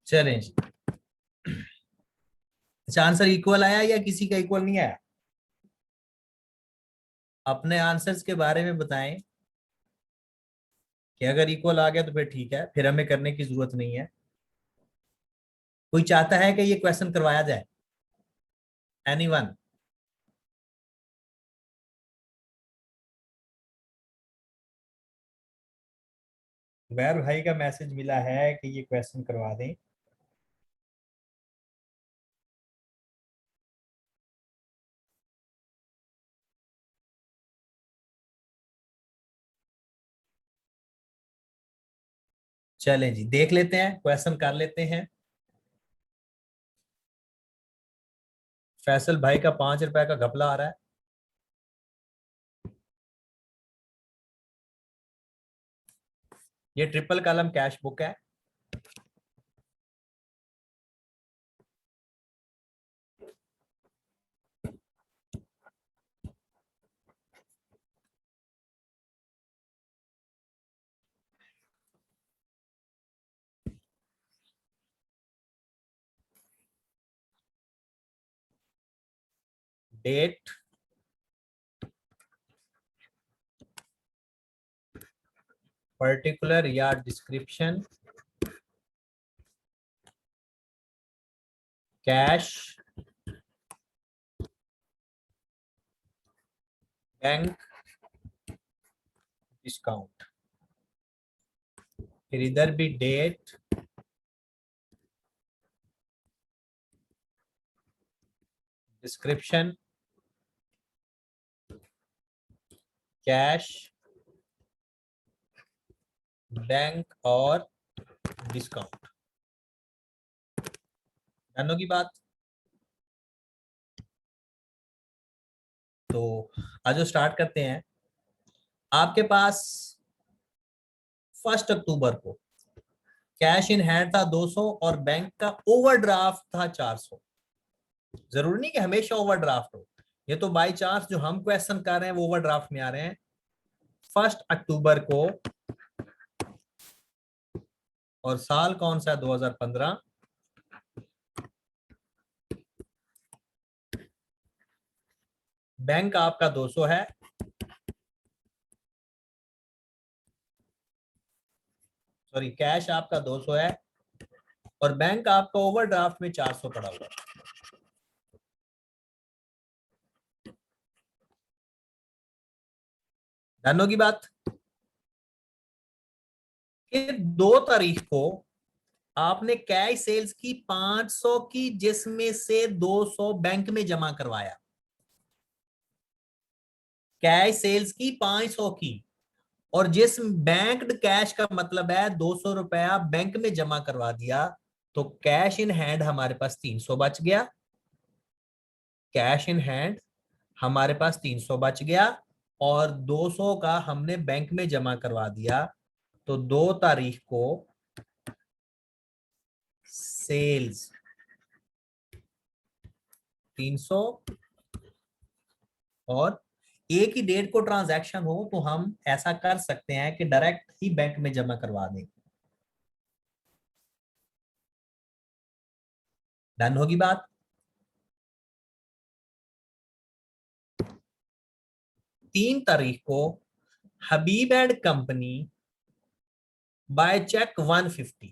Speaker 1: चलें जी। अच्छा, आंसर इक्वल आया या किसी का इक्वल नहीं आया? अपने आंसर्स के बारे में बताएं कि अगर इक्वल आ गया तो फिर ठीक है, फिर हमें करने की जरूरत नहीं है। कोई चाहता है कि ये क्वेश्चन करवाया जाए? एनीवन? वैर भाई का मैसेज मिला है कि ये क्वेश्चन करवा दें। चलें जी, देख लेते हैं, क्वेश्चन कर लेते हैं। फैसल भाई का 5 रुपए का घपला आ रहा है। ये ट्रिपल कॉलम कैश बुक है। डेट, पर्टिकुलर या डिस्क्रिप्शन, कैश, बैंक, डिस्काउंट। फिर इधर भी डेट, डिस्क्रिप्शन, कैश, बैंक और डिस्काउंट। जानों की बात। तो आज जो स्टार्ट करते हैं, आपके पास 1 अक्टूबर को कैश इन हैंड था 200 और बैंक का ओवरड्राफ्ट था 400। जरूरी नहीं कि हमेशा ओवरड्राफ्ट हो, ये तो बाय चांस जो हम क्वेश्चन कर रहे हैं वो ओवरड्राफ्ट में आ रहे हैं। 1 अक्टूबर को, और साल कौन सा है, 2015। बैंक आपका 200 है, सॉरी कैश आपका 200 है और बैंक आपका ओवरड्राफ्ट में 400 पड़ा हुआ है। डन होगी बात। फिर 2 तारीख को आपने कैश सेल्स की 500 की, जिसमें से 200 बैंक में जमा करवाया। कैश सेल्स की 500 की, और जिस बैंक्ड कैश का मतलब है 200 रुपया बैंक में जमा करवा दिया, तो कैश इन हैंड हमारे पास 300 बच गया। कैश इन हैंड हमारे पास 300 बच गया और 200 का हमने बैंक में जमा करवा दिया। तो 2 तारीख को सेल्स 300, और एक ही डेट को ट्रांजैक्शन हो तो हम ऐसा कर सकते हैं कि डायरेक्ट ही बैंक में जमा करवा दें। डन होगी बात। 3 तारीख को Habib and company by cheque 150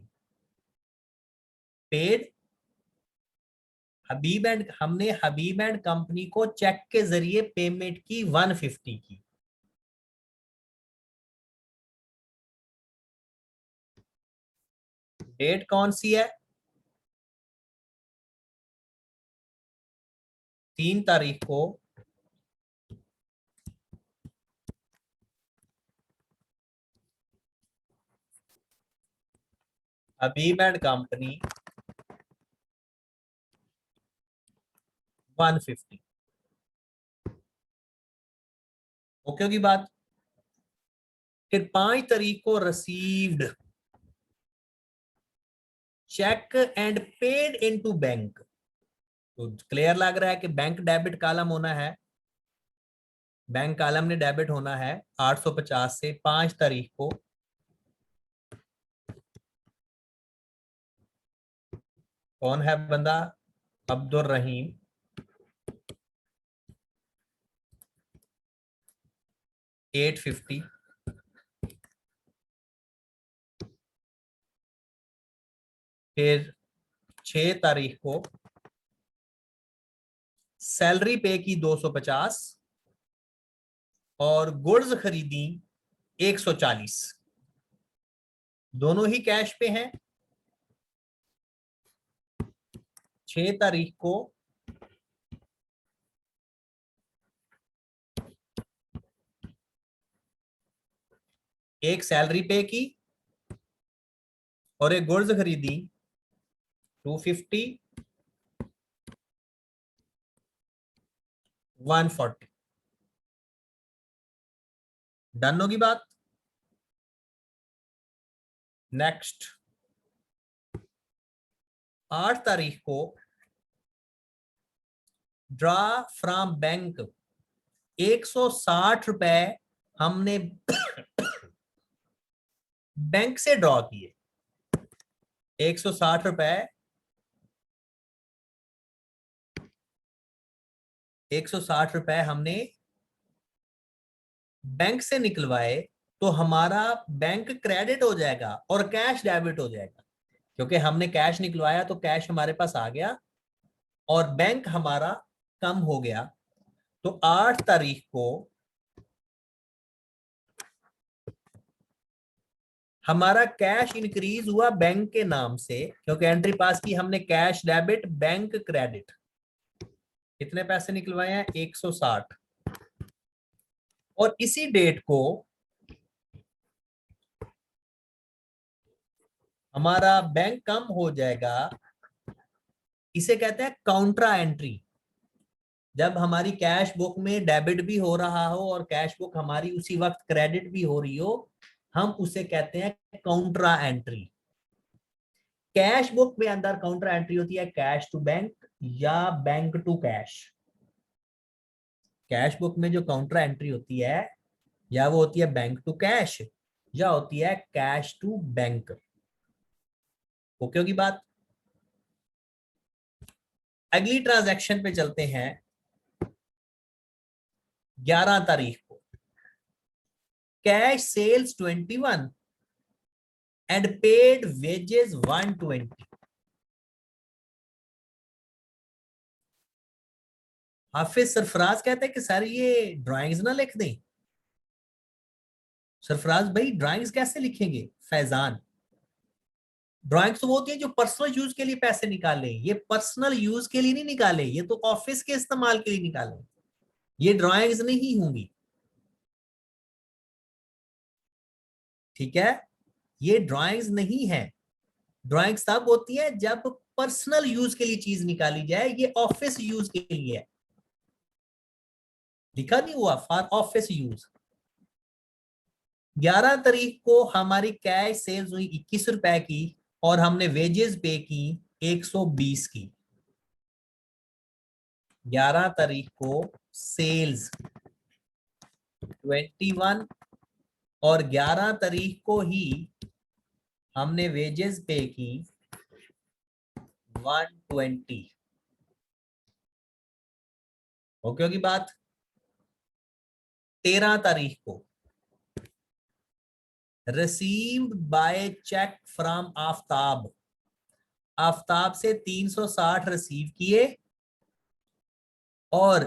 Speaker 1: paid. हमने हबीब एंड कंपनी को चेक के जरिए पेमेंट की 150 की। डेट कौन सी है, 3 तारीख को हबीब एंड कंपनी 150। ओके होगी बात। फिर 5 तारीख को received cheque and paid into bank. तो क्लियर लग रहा है कि बैंक डेबिट कॉलम होना है, बैंक कॉलम ने डेबिट होना है 850 से। 5 तारीख को कौन है बंदा, अब्दुल रहीम, 850। फिर 6 तारीख को सैलरी पे की 250 और गुड्स खरीदी 140। दोनों ही कैश पे हैं। 6 तारीख को एक सैलरी पे की और एक गुड्स खरीदी 250, 140। डन होगी बात। नेक्स्ट 8 तारीख को ड्रा फ्रॉम बैंक 160 रुपए हमने बैंक से ड्रॉ किए। 160 रुपए 160 रुपए हमने बैंक से निकलवाए, तो हमारा बैंक क्रेडिट हो जाएगा और कैश डेबिट हो जाएगा। क्योंकि हमने कैश निकलवाया तो कैश हमारे पास आ गया और बैंक हमारा कम हो गया। तो 8 तारीख को हमारा कैश इंक्रीज हुआ बैंक के नाम से, क्योंकि एंट्री पास की हमने कैश डेबिट बैंक क्रेडिट। कितने पैसे निकलवाए हैं, 160। और इसी डेट को हमारा बैंक कम हो जाएगा। इसे कहते हैं काउंट्रा एंट्री। जब हमारी कैश बुक में डेबिट भी हो रहा हो और कैश बुक हमारी उसी वक्त क्रेडिट भी हो रही हो, हम उसे कहते हैं काउंट्रा एंट्री। कैश बुक में अंदर काउंटर एंट्री होती है कैश टू बैंक या bank to cash. Cash book में जो काउंटर एंट्री होती है या वो होती है बैंक टू कैश या होती है कैश टू बैंक। ओके होगी बात। अगली ट्रांजैक्शन पे चलते हैं। 11 तारीख को cash sales 21 and paid wages 120। Hafiz Sarfaraz कहते हैं कि सर ये ड्राइंग्स ना लिख दें। सरफराज भाई ड्राइंग्स कैसे लिखेंगे? फैजान, ड्राइंग्स तो वो होती है जो पर्सनल यूज के लिए पैसे निकाले, ये पर्सनल यूज के लिए नहीं निकाले, ये तो ऑफिस के इस्तेमाल के लिए निकाले, ये ड्राइंग्स नहीं होंगी। ठीक है, ये ड्राइंग्स नहीं है। ड्राइंग्स तब होती है जब पर्सनल यूज के लिए चीज निकाली जाए, ये ऑफिस यूज के लिए है। लिखा नहीं हुआ फॉर ऑफिस यूज। 11 तारीख को हमारी कैश सेल्स हुई 21 रुपए की और हमने वेजेस पे की 120 की। 11 तारीख को सेल्स 21 और 11 तारीख को ही हमने वेजेस पे की 120। ओके होगी बात। 13 तारीख को received by cheque from Aftab. Aftab से 360 रिसीव किए और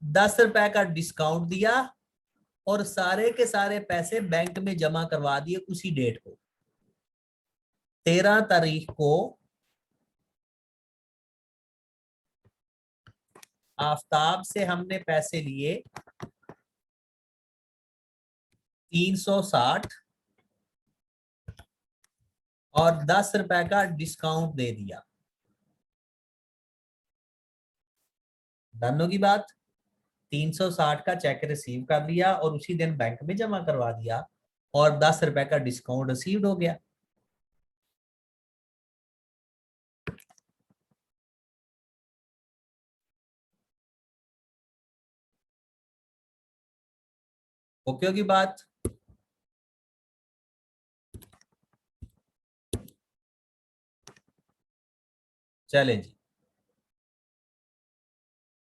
Speaker 1: 10 रुपए का डिस्काउंट दिया और सारे के सारे पैसे बैंक में जमा करवा दिए उसी डेट को। 13 तारीख को आफ्ताब से हमने पैसे लिए 360 और 10 रुपए का डिस्काउंट दे दिया। दोनों की बात। 360 का चेक रिसीव कर लिया और उसी दिन बैंक में जमा करवा दिया और 10 रुपए का डिस्काउंट रिसीव हो गया। ओके होगी बात। चलें जी,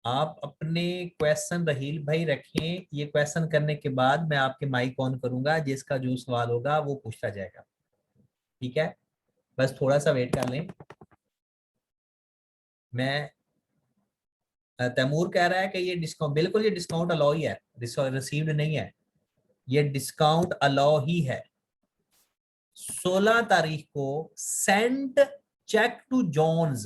Speaker 1: आप अपने क्वेश्चन रहील भाई रखें। ये क्वेश्चन करने के बाद मैं आपके माइक ऑन करूंगा, जिसका जो सवाल होगा वो पूछा जाएगा। ठीक है, बस थोड़ा सा वेट कर लें। मैं तैमूर कह रहा है कि ये डिस्काउंट, बिल्कुल ये डिस्काउंट अलाउ ही है, रिसीव्ड नहीं है, ये डिस्काउंट अलाउ ही है। 16 तारीख को सेंट चेक टू जॉन्स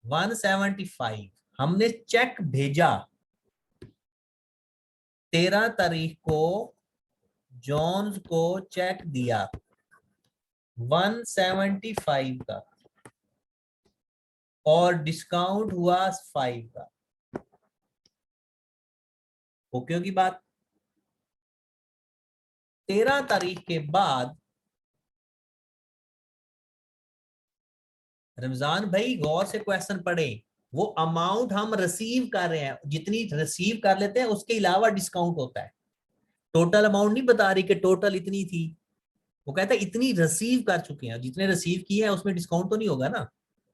Speaker 1: 175, हमने चेक भेजा। 13 तारीख को जॉन्स को चेक दिया 175 का और डिस्काउंट हुआ 5 का। ओके होगी बात। 13 तारीख के बाद रमजान भाई गौर से क्वेश्चन पढ़े, वो अमाउंट हम रिसीव कर रहे हैं, जितनी रिसीव कर लेते हैं उसके अलावा डिस्काउंट होता है। टोटल अमाउंट नहीं बता रही कि टोटल इतनी थी, वो कहता है इतनी रिसीव कर चुके हैं, जितने रिसीव किए हैं उसमें डिस्काउंट तो नहीं होगा ना,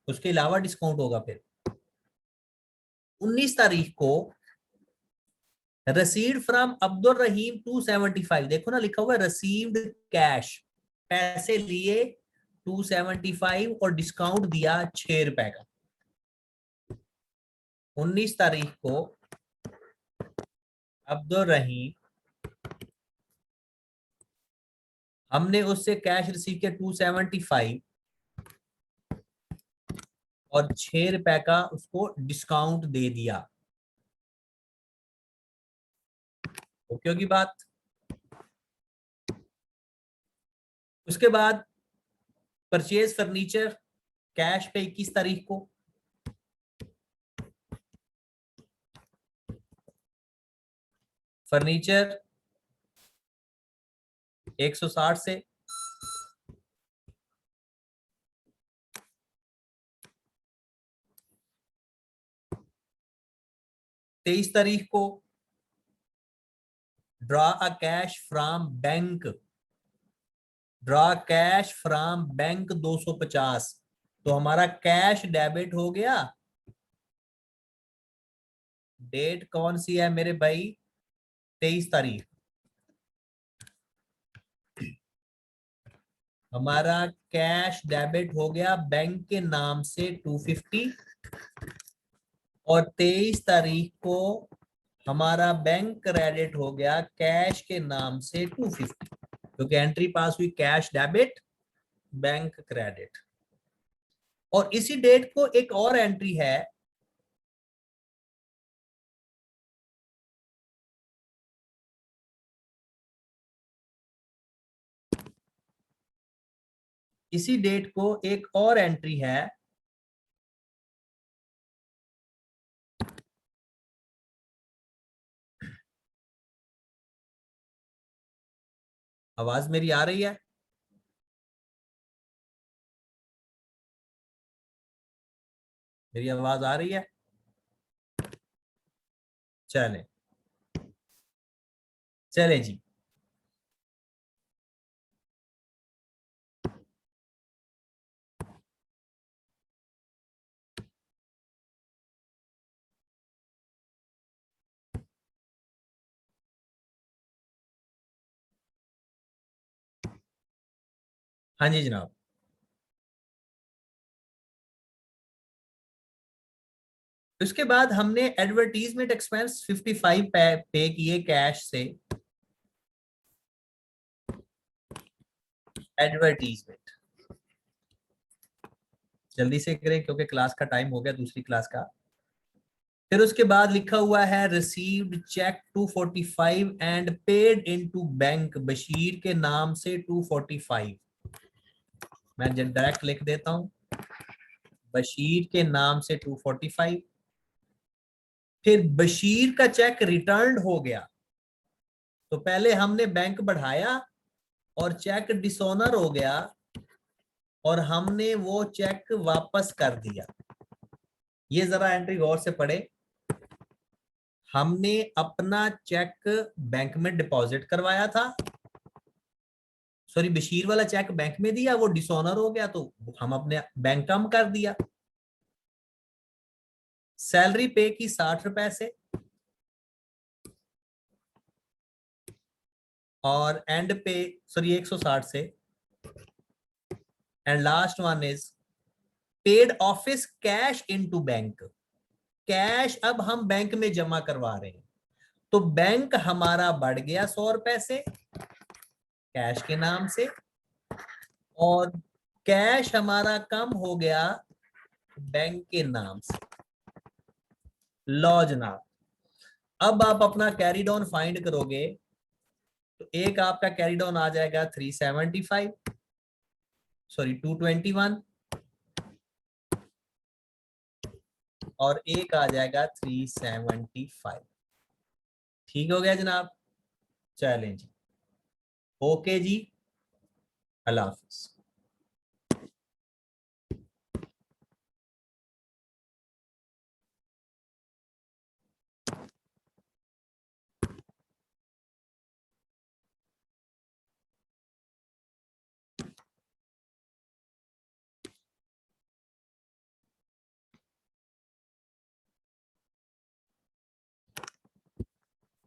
Speaker 1: उसके अलावा डिस्काउंट होगा। फिर 19 तारीख को रिसीव्ड फ्रॉम अब्दुल रहीम 275, देखो ना लिखा हुआ है रिसीव्ड कैश, पैसे लिए 275 और डिस्काउंट दिया 6 रुपए का। 19 तारीख को अब्दुल रहीम, हमने उससे कैश रिसीव किया 275 और 6 रुपए का उसको डिस्काउंट दे दिया। ओके होगी बात। उसके बाद परचेज फर्नीचर कैश पे 21 तारीख को, फर्नीचर 160 से 23 तारीख को draw a cash from bank, draw cash from bank 250, तो हमारा कैश डेबिट हो गया। डेट कौन सी है मेरे भाई? 23 तारीख। हमारा कैश डेबिट हो गया बैंक के नाम से 250, और 23 तारीख को हमारा बैंक क्रेडिट हो गया कैश के नाम से 250, क्योंकि एंट्री पास हुई कैश डेबिट बैंक क्रेडिट। और इसी डेट को एक और एंट्री है, इसी डेट को एक और एंट्री है, आवाज मेरी आ रही है? मेरी आवाज आ रही है? चले चले जी। हाँ जी जनाब। उसके बाद हमने एडवर्टीजमेंट एक्सपेंस 55 पे किए कैश से। एडवर्टीजमेंट जल्दी से करें क्योंकि क्लास का टाइम हो गया, दूसरी क्लास का। फिर उसके बाद लिखा हुआ है received cheque 245 and paid into bank, Bashir के नाम से 245। मैं डायरेक्ट लिख देता हूं, बशीर के नाम से 245। फिर बशीर का चेक रिटर्न हो गया, तो पहले हमने बैंक बढ़ाया और चेक डिसऑनर हो गया और हमने वो चेक वापस कर दिया। ये जरा एंट्री गौर से पढ़े। हमने अपना चेक बैंक में डिपॉजिट करवाया था, सॉरी बशीर वाला चेक बैंक में दिया, वो डिसऑनर हो गया तो हम अपने बैंक कम कर दिया। सैलरी पे की 60 रुपए से, और एंड पे सॉरी 160 से, and last one is paid office cash into bank. Cash अब हम बैंक में जमा करवा रहे हैं, तो बैंक हमारा बढ़ गया 100 रुपए से कैश के नाम से, और कैश हमारा कम हो गया बैंक के नाम से। लो जनाब, अब आप अपना कैरी डाउन फाइंड करोगे तो एक आपका कैरी डाउन आ जाएगा 375, सॉरी 221, और एक आ जाएगा 375। ठीक हो गया जनाब? चलें जी, ओके जी, अल्लाह हाफिज।